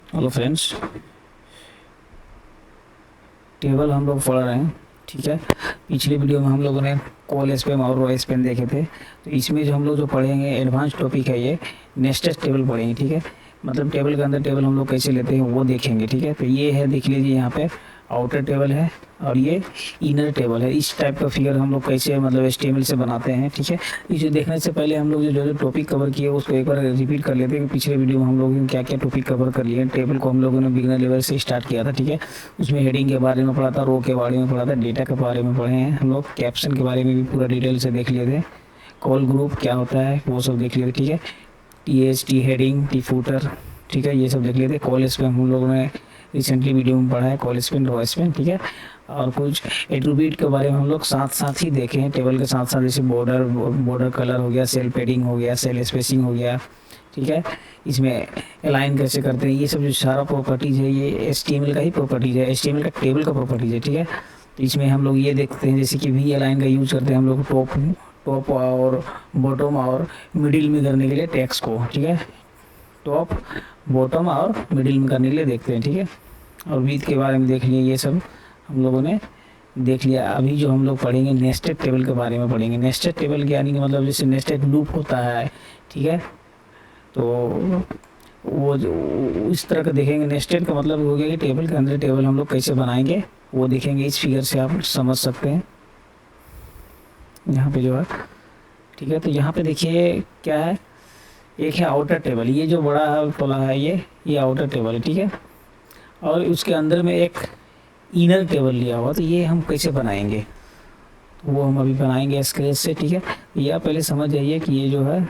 Hello friends, table हम लोग पढ़ रहे हैं। ठीक है, पिछले वीडियो में हम लोगों ने कॉल स्पैम और रो स्पैम देखे थे। तो इसमें जो हम लोग जो पढ़ेंगे एडवांस टॉपिक है ये, नेस्टेड टेबल पढ़ेंगे। ठीक है, मतलब टेबल के अंदर टेबल हम लोग कैसे लेते हैं वो देखेंगे। ठीक है, तो ये है, देख लीजिए यहाँ पे आउटर टेबल है और ये इनर टेबल है। इस टाइप का फिगर हम लोग कैसे मतलब एचटीएमएल से बनाते हैं। ठीक है, इसे देखने से पहले हम लोग जो जो टॉपिक कवर किए उसको एक बार रिपीट कर लेते हैं कि पिछले वीडियो में हम लोगों ने क्या क्या टॉपिक कवर कर लिए। टेबल को हम लोगों ने बिगिनर लेवल से स्टार्ट किया था। ठीक है, उसमें हेडिंग के बारे में पढ़ा था, रो के बारे में पढ़ा था, डेटा के बारे में पढ़े हैं हम लोग, कैप्शन के बारे में भी पूरा डिटेल से देख लिए थे, कॉल ग्रुप क्या होता है वो सब देख लिए थे। ठीक है, T H T heading T footer, ठीक है, ये सब देख लिए थे। कॉल स्पैम हम लोगों ने रिसेंटली वीडियो में पढ़ा है, कॉल स्पैम रो स्पैम। ठीक है, और कुछ एट्रीब्यूट के बारे में हम लोग साथ साथ ही देखे हैं, टेबल के साथ साथ, जैसे बॉर्डर कलर हो गया, सेल पेडिंग हो गया, सेल स्पेसिंग हो गया। ठीक है, इसमें अलाइन कैसे करते हैं, ये सब जो सारा प्रॉपर्टीज़ है ये एचटीएमएल का ही प्रॉपर्टीज़ है, एचटीएमएल का टेबल का प्रॉपर्टीज़ है। ठीक है, तो इसमें हम लोग ये देखते हैं जैसे कि वी अलाइन का यूज़ करते हैं हम लोग टॉप टॉप और बॉटम और मिडिल में करने के लिए टेक्स्ट को। ठीक है, टॉप बॉटम और मिडिल में करने के लिए देखते हैं। ठीक है, और विथ के बारे में देख लिए, ये सब हम लोगों ने देख लिया। अभी जो हम लोग पढ़ेंगे नेस्टेड टेबल के बारे में पढ़ेंगे। नेस्टेड टेबल यानी कि मतलब जैसे नेस्टेड लूप होता है। ठीक है, तो वो इस तरह का देखेंगे। नेस्टेड का मतलब हो गया कि टेबल के अंदर टेबल हम लोग कैसे बनाएंगे वो देखेंगे। इस फिगर से आप समझ सकते हैं यहाँ पे जो है। ठीक है, तो यहाँ पे देखिए क्या है, एक है आउटर टेबल, ये जो बड़ा है टोला है ये आउटर टेबल है। ठीक है, और उसके अंदर में एक इनर टेबल लिया हुआ, तो ये हम कैसे बनाएंगे तो वो हम अभी बनाएंगे स्क्रैच से। ठीक है, ये आप पहले समझ जाइए कि ये जो है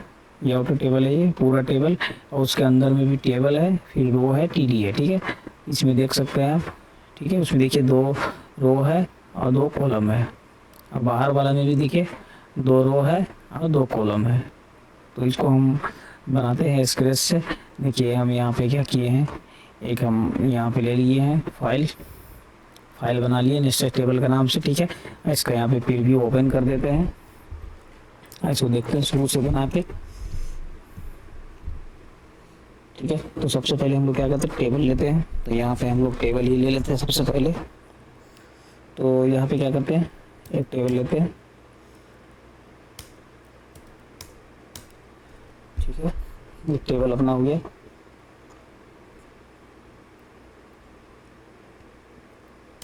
ये आउटर टेबल है, ये पूरा टेबल, और उसके अंदर में भी टेबल है, फिर रो है, टीडी है। ठीक है, इसमें देख सकते हैं आप। ठीक है, उसमें देखिए 2 रो है और 2 कॉलम है, और बाहर वाला में भी देखिए 2 रो है और 2 कॉलम है। तो इसको हम बनाते हैं स्क्रैच से। देखिए हम यहाँ पे क्या किए हैं, एक हम यहाँ पे ले लिए हैं फाइल बना लिए नेस्टेड टेबल का नाम से। ठीक है, इसका यहाँ पे प्रीव्यू ओपन कर देते हैं, इसको देखते हैं शुरू से बना के। ठीक है, तो सबसे पहले हम लोग क्या करते हैं, टेबल लेते हैं। तो यहाँ पे हम लोग टेबल ही ले लेते हैं सबसे पहले। तो यहाँ पे क्या करते हैं, एक टेबल लेते हैं। ठीक है, एक टेबल अपना हो गया।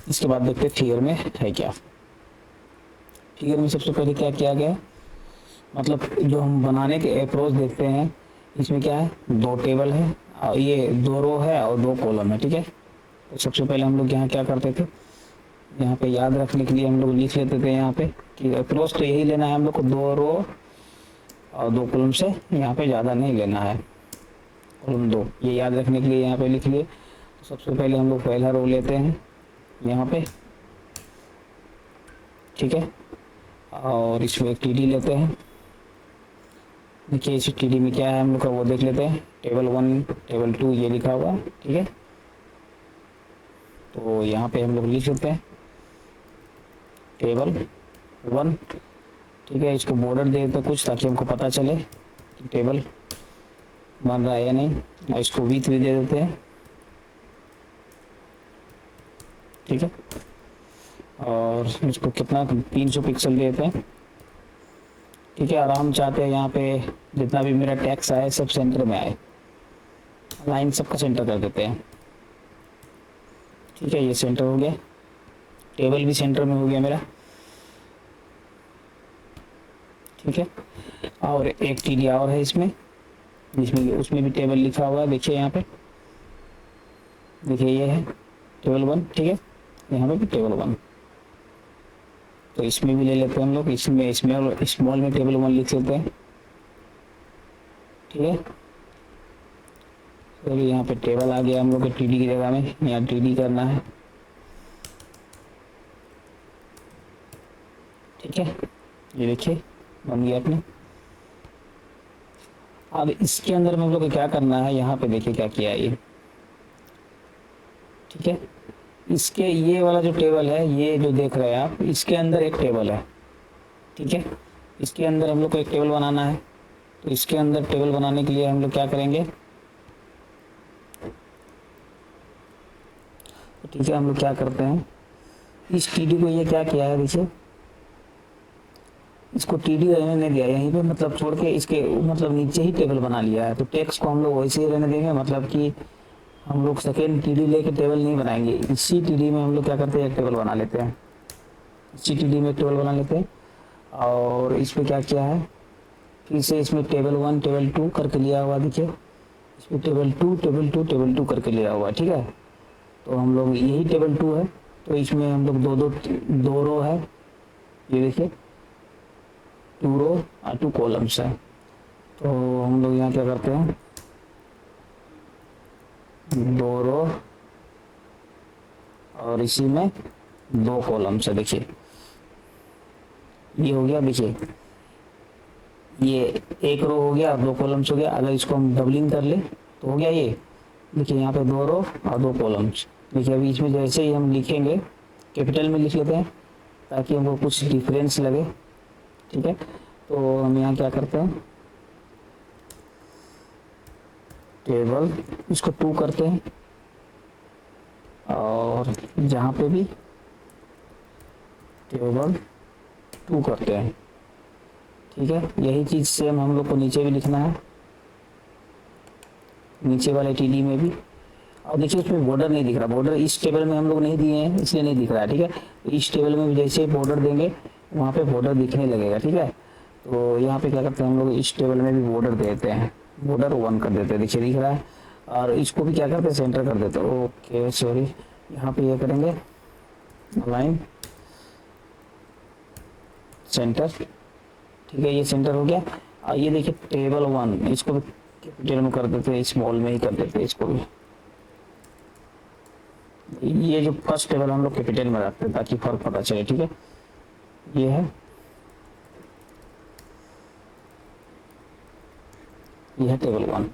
इसके बाद देखते हैं फिगर में है क्या। फिगर में सबसे पहले क्या किया गया, मतलब जो हम बनाने के अप्रोच देखते हैं, इसमें क्या है, 2 टेबल है और ये 2 रो है और 2 कॉलम है। ठीक है, तो सबसे पहले हम लोग यहाँ क्या करते थे, यहाँ पे याद रखने के लिए हम लोग लिख लेते थे यहाँ पे कि अप्रोच तो यही लेना है हम लोग को, 2 रो और 2 कॉलम से यहाँ पे ज़्यादा नहीं लेना है, कॉलम 2, ये याद रखने के लिए यहाँ पे लिख लिए। तो सबसे पहले हम लोग पहला रो लेते हैं यहाँ पे। ठीक है, और इसमें एक टी डी लेते हैं। देखिए इस टी डी में क्या है हम लोग का वो देख लेते हैं, टेबल 1 टेबल 2 ये लिखा हुआ है। ठीक है, तो यहाँ पे हम लोग लिख लेते हैं टेबल 1। ठीक है, इसको बॉर्डर दे देते कुछ ताकि हमको पता चले कि टेबल बन रहा है या नहीं, और इसको विथ भी दे देते हैं। ठीक है, और इसको कितना 300 पिक्सल देते हैं। ठीक है, और हम चाहते हैं यहाँ पे जितना भी मेरा टैक्स आए सब सेंटर में आए, लाइन सबका सेंटर कर देते हैं। ठीक है, ये सेंटर हो गया, टेबल भी सेंटर में हो गया मेरा। ठीक है, और एक टी डी और है इसमें, जिसमें उसमें भी टेबल लिखा हुआ है। देखिए यहाँ पे, देखिए ये है टेबल 1। ठीक है, यहाँ पे भी टेबल 1, तो इसमें भी ले लेते हैं हम लोग, इसमें स्मॉल में टेबल 1 लिख लेते हैं। ठीक है, तो यहाँ पे टेबल आ गया हम लोग के टी डी की जगह में, यहाँ टी डी करना है। ठीक है, ये देखिए बन गया अपने। अब इसके अंदर में हम लोग को क्या करना है, यहाँ पे देखिए क्या किया ये। ठीक है, इसके ये वाला जो टेबल है, ये जो देख रहे हैं आप, इसके अंदर एक टेबल है। ठीक है, इसके अंदर हम लोग को एक टेबल बनाना है। तो इसके अंदर टेबल बनाने के लिए हम लोग क्या करेंगे, तो ठीक है, हम लोग क्या करते हैं, इस टी डी को ये क्या किया है, देखिए इसको टी डी रहने नहीं दिया यहीं पे, मतलब छोड़ के इसके मतलब नीचे ही टेबल बना लिया है। तो टेक्स्ट को हम लोग वैसे ही रहने देंगे, मतलब कि हम लोग सेकेंड टी डी लेके टेबल नहीं बनाएंगे, इसी टी डी में हम लोग क्या करते हैं, एक टेबल बना लेते हैं, इसी टी डी में एक टेबल बना लेते हैं। और इस पर क्या किया है, फिर से इसमें टेबल 1 टेबल 2 करके लिया हुआ, देखिए इसमें टेबल 2 टेबल 2 टेबल 2 करके लिया हुआ, ठीक है। तो हम लोग यही टेबल 2 है, तो इसमें हम लोग दो रो है, ये देखिए 2 रो और 2 कॉलम्स है। तो हम लोग यहाँ क्या करते हैं, 2 रो और इसी में 2 कॉलम्स है, देखिए ये हो गया, देखिए ये 1 रो हो गया और 2 कॉलम्स हो गया। अगर इसको हम डबलिंग कर ले तो हो गया ये, देखिए यहाँ पे 2 रो और 2 कॉलम्स। देखिए अभी इसमें जैसे ही हम लिखेंगे, कैपिटल में लिख लेते हैं ताकि हमको कुछ डिफरेंस लगे, ठीक है। तो हम यहाँ क्या करते हैं, टेबल इसको 2 करते हैं और जहाँ पे भी टेबल 2 करते हैं, ठीक है। यही चीज़ सेम हम लोग को नीचे भी लिखना है, नीचे वाले टी डी में भी। और देखिए उसमें बॉर्डर नहीं दिख रहा, बॉर्डर इस टेबल में हम लोग नहीं दिए हैं इसलिए नहीं दिख रहा है, ठीक है। तो इस टेबल में भी जैसे बॉर्डर देंगे वहाँ पे बॉर्डर दिखने लगेगा, ठीक है। तो यहाँ पे क्या करते हैं हम लोग, इस टेबल में भी बॉर्डर देते हैं, बॉर्डर 1 कर देते हैं, देखिए दिख रहा है। और इसको भी क्या करते हैं, सेंटर कर देते हैं, ओके सॉरी, यहाँ पे ये करेंगे लाइन सेंटर, ठीक है, ये सेंटर हो गया। और ये देखिए टेबल 1, इसको भी कैपिटल में कर देते हैं, स्मॉल में ही कर देते हैं इसको भी। ये जो फर्स्ट टेबल हम लोग कैपिटल में रखते हैं ताकि फर्क पता चले, ठीक है। ये है, ये है टेबल 1,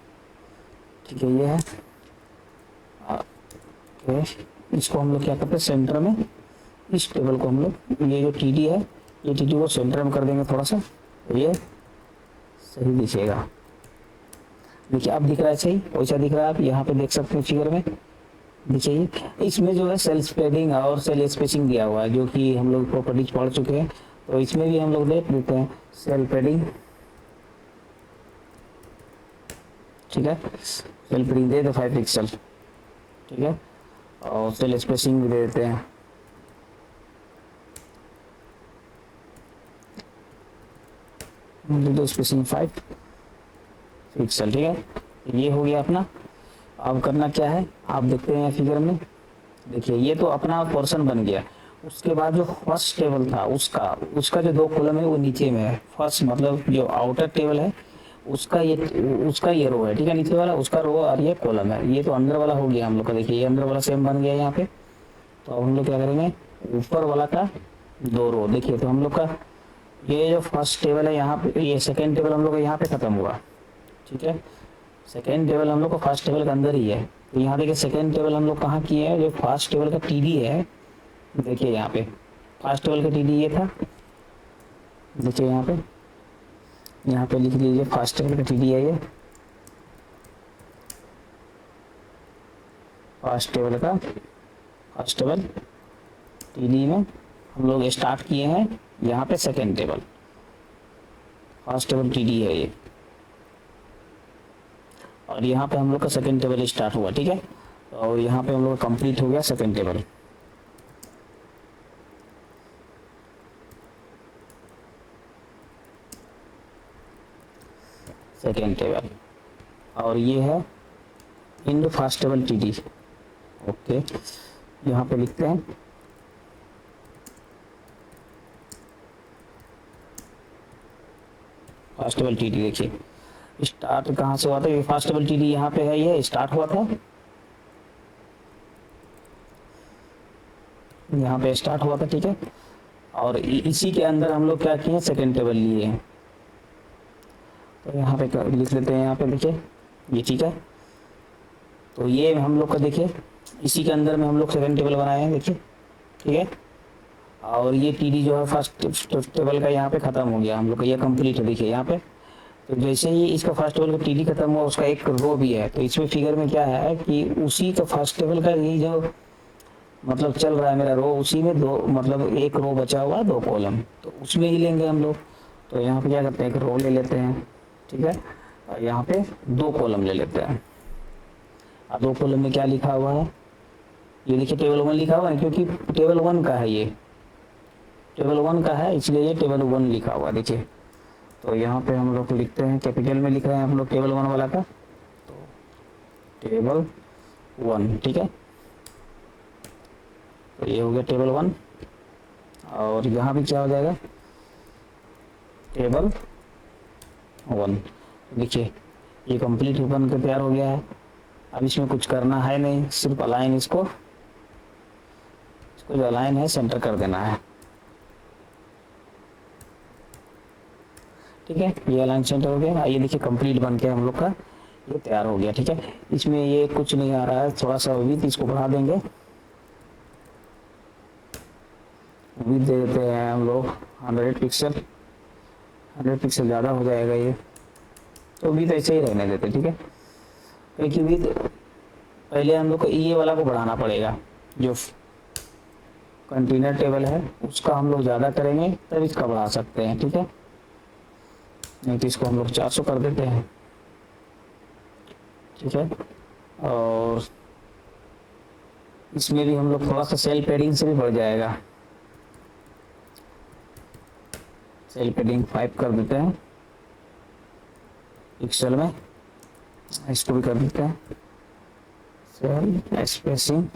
ठीक है, ये है। ओके, इसको हम लोग क्या करते हैं, सेंटर में इस टेबल को हम लोग, ये जो टी डी है, ये टी डी को सेंटर में कर देंगे थोड़ा सा, तो ये सही दिखेगा। देखिए अब दिख रहा है सही, वैसा दिख रहा है, आप यहाँ पे देख सकते हैं फिगर में, देखिए इसमें जो है सेल स्प्रेडिंग और सेल स्पेसिंग दिया हुआ है, जो कि हम लोग प्रॉपर्टीज पढ़ चुके हैं। तो इसमें भी हम लोग देख देते हैं सेल पैडिंग, ठीक है, सेल पैडिंग दे दे 5 पिक्सल, ठीक है। और सेल स्पेसिंग भी दे देते हैं, दे दो स्पेसिंग 5 पिक्सल, ठीक है। ये हो गया अपना। अब करना क्या है, आप देखते हैं फिगर में, देखिए ये तो अपना पोर्शन बन गया। उसके बाद जो फर्स्ट टेबल था उसका जो 2 कॉलम है वो नीचे में है, फर्स्ट मतलब जो आउटर टेबल है उसका ये रो है, ठीक है, नीचे वाला उसका रो और ये कॉलम है। ये तो अंदर वाला हो गया हम लोग का, देखिए ये अंदर वाला सेम बन गया यहाँ पे। तो अब हम लोग क्या करेंगे, ऊपर वाला का 2 रो, देखिए तो हम लोग का ये जो फर्स्ट टेबल है यहाँ पे, ये सेकेंड टेबल हम लोग का यहाँ पे खत्म हुआ, ठीक है। सेकेंड टेबल हम लोग को फर्स्ट टेबल के अंदर ही है। तो यहाँ देखिए सेकेंड टेबल हम लोग कहाँ किए हैं, जो फर्स्ट टेबल का टी डी है, देखिए यहाँ पे फर्स्ट टेबल का टी डी ये था, देखिए यहाँ पे लिख लीजिए फर्स्ट टेबल का टी डी है ये, फर्स्ट टेबल टी डी में हम लोग स्टार्ट किए हैं यहाँ पे second table, first table T D है ये, और यहाँ पे हम लोग का सेकेंड टेबल स्टार्ट हुआ, ठीक है। और यहाँ पे हम लोग कंप्लीट हो गया सेकेंड टेबल। सेकेंड टेबल और ये है in first table T D, okay. यहाँ पे लिखते हैं फर्स्ट टेबल टी डी, देखिए स्टार्ट कहाँ से हुआ था, ये फर्स्ट टेबल टी डी यहाँ पे है, ये स्टार्ट हुआ था, यहाँ पे स्टार्ट हुआ था, ठीक है। और इसी के अंदर हम लोग क्या किए, सेकेंड टेबल लिए हैं। तो यहाँ पे लिख लेते हैं, यहाँ पे देखिए ये, ठीक है। तो ये हम लोग का देखिए इसी के अंदर में हम लोग सेकेंड टेबल बनाए हैं, देखिए, ठीक है। और ये टी डी जो है फर्स्ट टेबल का यहाँ पे खत्म हो गया हम लोग का, ये कंप्लीट है, देखिए यहाँ पे। तो जैसे ही इसका फर्स्ट टेबल का टी डी खत्म हुआ, उसका एक रो भी है। तो इसमें फिगर में क्या है कि उसी का फर्स्ट टेबल का ये जो मतलब चल रहा है मेरा रो, उसी में दो मतलब एक रो बचा हुआ है, दो कॉलम, तो उसमें ही लेंगे हम लोग। तो यहाँ पे क्या करते हैं, एक रो ले लेते हैं, ठीक है, और यहाँ पे दो कॉलम ले लेते हैं। और दो कॉलम में क्या लिखा हुआ है, ये देखिए टेबल 1 लिखा हुआ है, क्योंकि टेबल 1 का है, ये टेबल 1 का है इसलिए ये टेबल 1 लिखा हुआ देखिए। तो यहाँ पे हम लोग लिखते हैं, कैपिटल में लिख रहे हैं हम लोग टेबल 1 वाला का, तो टेबल 1, ठीक है। तो ये हो गया टेबल 1, और यहाँ भी क्या हो जाएगा, टेबल 1। देखिए ये कंप्लीट बन के तैयार हो गया है। अब इसमें कुछ करना है नहीं, सिर्फ अलाइन इसको जो अलाइन है सेंटर कर देना है, ठीक है। ये अलाइन सेंटर हो गया। ये देखिए कंप्लीट बन के हम लोग का ये तैयार हो गया, ठीक है। इसमें ये कुछ नहीं आ रहा है, थोड़ा सा विड्थ इसको बढ़ा देंगे, विड्थ दे देते हैं हम लोग 100 पिक्सल, 100 पिक्सल ज़्यादा हो जाएगा ये, तो विड्थ ऐसे ही रहने देते, ठीक है। क्योंकि विड्थ पहले हम लोग को ये वाला को बढ़ाना पड़ेगा, जो कंटेनर टेबल है उसका हम लोग ज़्यादा करेंगे तब इसका बढ़ा सकते हैं, ठीक है। नहीं तो इसको हम लोग 400 कर देते हैं, ठीक है। और इसमें भी हम लोग थोड़ा सा सेल पैडिंग से भी बढ़ जाएगा, सेल पैडिंग 5 कर देते हैं पिक्सल में, इसको भी कर देते हैं सेल स्पेसिंग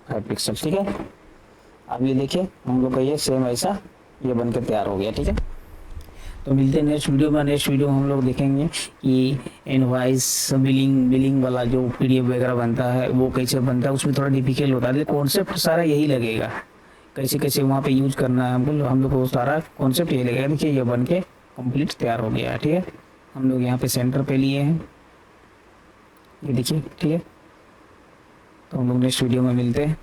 5 पिक्सल, ठीक है। अब ये देखिए हम लोग का ये सेम ऐसा ये बनकर तैयार हो गया, ठीक है। तो मिलते हैं नेक्स्ट वीडियो में। नेक्स्ट वीडियो में हम लोग देखेंगे कि इनवॉइस बिलिंग वाला जो पीडीएफ वगैरह बनता है वो कैसे बनता है, उसमें थोड़ा डिफिकल्ट होता है, लेकिन कॉन्सेप्ट सारा यही लगेगा, कैसे कैसे वहाँ पे यूज करना है हम लोग को सारा कॉन्सेप्ट यही लगेगा। देखिए ये बन के कम्प्लीट तैयार हो गया है, ठीक है। हम लोग यहाँ पे सेंटर पे लिए हैं, ये देखिए, ठीक है। तो हम लोग नेक्स्ट वीडियो में मिलते हैं।